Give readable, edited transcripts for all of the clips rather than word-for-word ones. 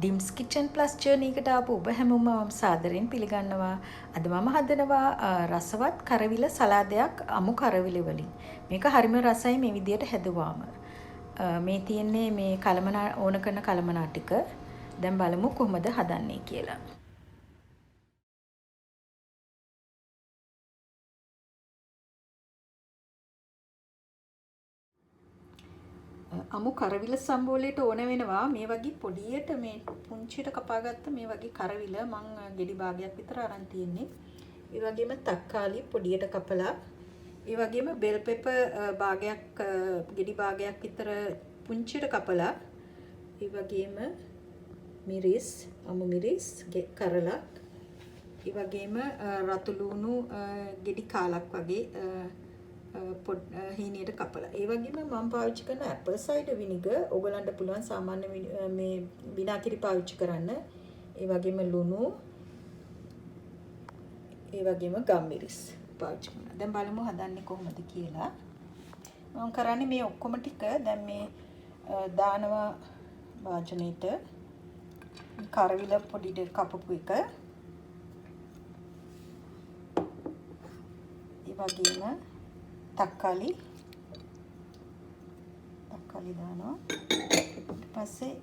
ඩිම්ස් kitchen plus journey එකට ආපු ඔබ හැමෝම මම සාදරයෙන් පිළිගන්නවා. අද මම හදනවා රසවත් කරවිල සලාදයක් අමු කරවිල වලින්. මේක හරිම රසයි මේ විදියට හැදුවාම. මේ තියෙන්නේ මේ කලමනා ඕන කරන කලමනා ටික. දැන් බලමු කොහොමද හදන්නේ කියලා. අමු කරවිල සම්බෝලයට ඕන වෙනවා මේ වගේ පොඩියට මේ පුංචියට කපාගත්ත මේ වගේ කරවිල මං ගෙඩි භාගයක් විතර අරන් තියෙන්නේ. ඒ වගේම තක්කාලි පොඩියට කපලා, ඒ වගේම බෙල් පෙපර් භාගයක් ගෙඩි භාගයක් විතර පුංචියට කපලා, ඒ වගේම මිරිස්, අමු මිරිස් කරලා, ඒ වගේම රතු ලුණු ගෙඩි කාලක් වගේ හීනියට කපලා. ඒ වගේම මම පාවිච්චි කරන ඇපල් සයිඩර් විනිගර්. ඔයගලන්ට පුළුවන් සාමාන්‍ය මේ විනාකිරි පාවිච්චි කරන්න. ඒ වගේම ලුණු, ඒ වගේම ගම්මිරිස් පාවිච්චි කරනවා. දැන් බලමු හදන්නේ කොහොමද කියලා. මම කරන්නේ මේ ඔක්කොම ටික දැන් මේ දානවා වාජනේට. කරවිල පොඩිට කපපු එක. ඒ වගේම තක්කාලි දානවා. ඊට පස්සේ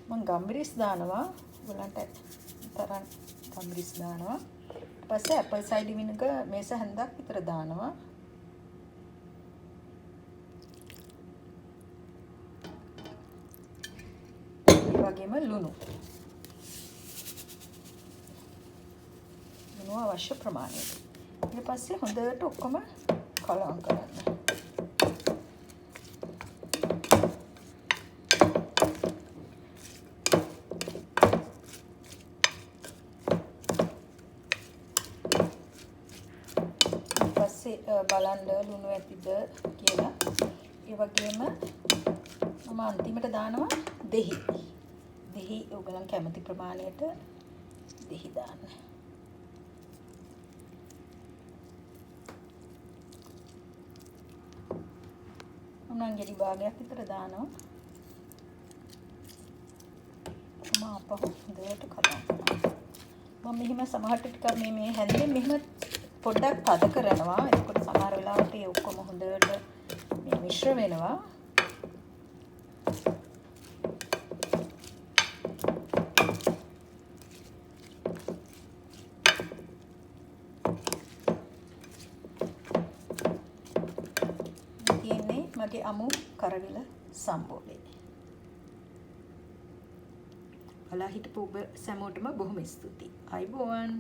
මම ගම්මිරිස් දානවා. ඔයගලන්ට තරම් ගම්මිරිස් දානවා. ඊට පස්සේ ඇපල් සයිඩර් විනිගර් මේස හැන්දක් විතර දානවා. ඒ වගේම ලුණු අවශ්‍ය ප්‍රමාණයට. ඊට පස්සේ හොඳට ඔක්කොම කලවම් කරන්න. බලන්න ලුණු ඇතිද කියලා. ඒ වගේම මම අන්තිමට දානවා දෙහි. දෙහි ඔයගලන් කැමති ප්‍රමාණයට දෙහි දාන්න. මම ගෙඩි භාගයක් විතර දානවා. මම අපහ හොඳට කලවම් කරනවා. මම මෙහිම සමහරට ටිකක් මේ හැන්දෙන් මෙහෙම පොඩ්ඩක් තද කරනවා. එතකොට සමහර වෙලාවට ඒ ඔක්කොම හොඳට මේ මිශ්‍ර වෙනවා. තියෙන්නේ මගේ අමු කරවිල සම්බෝලේ. බලා හිටපු ඔබ සැමෝටම බොහොම ස්තුතියි. අයබෝවන්.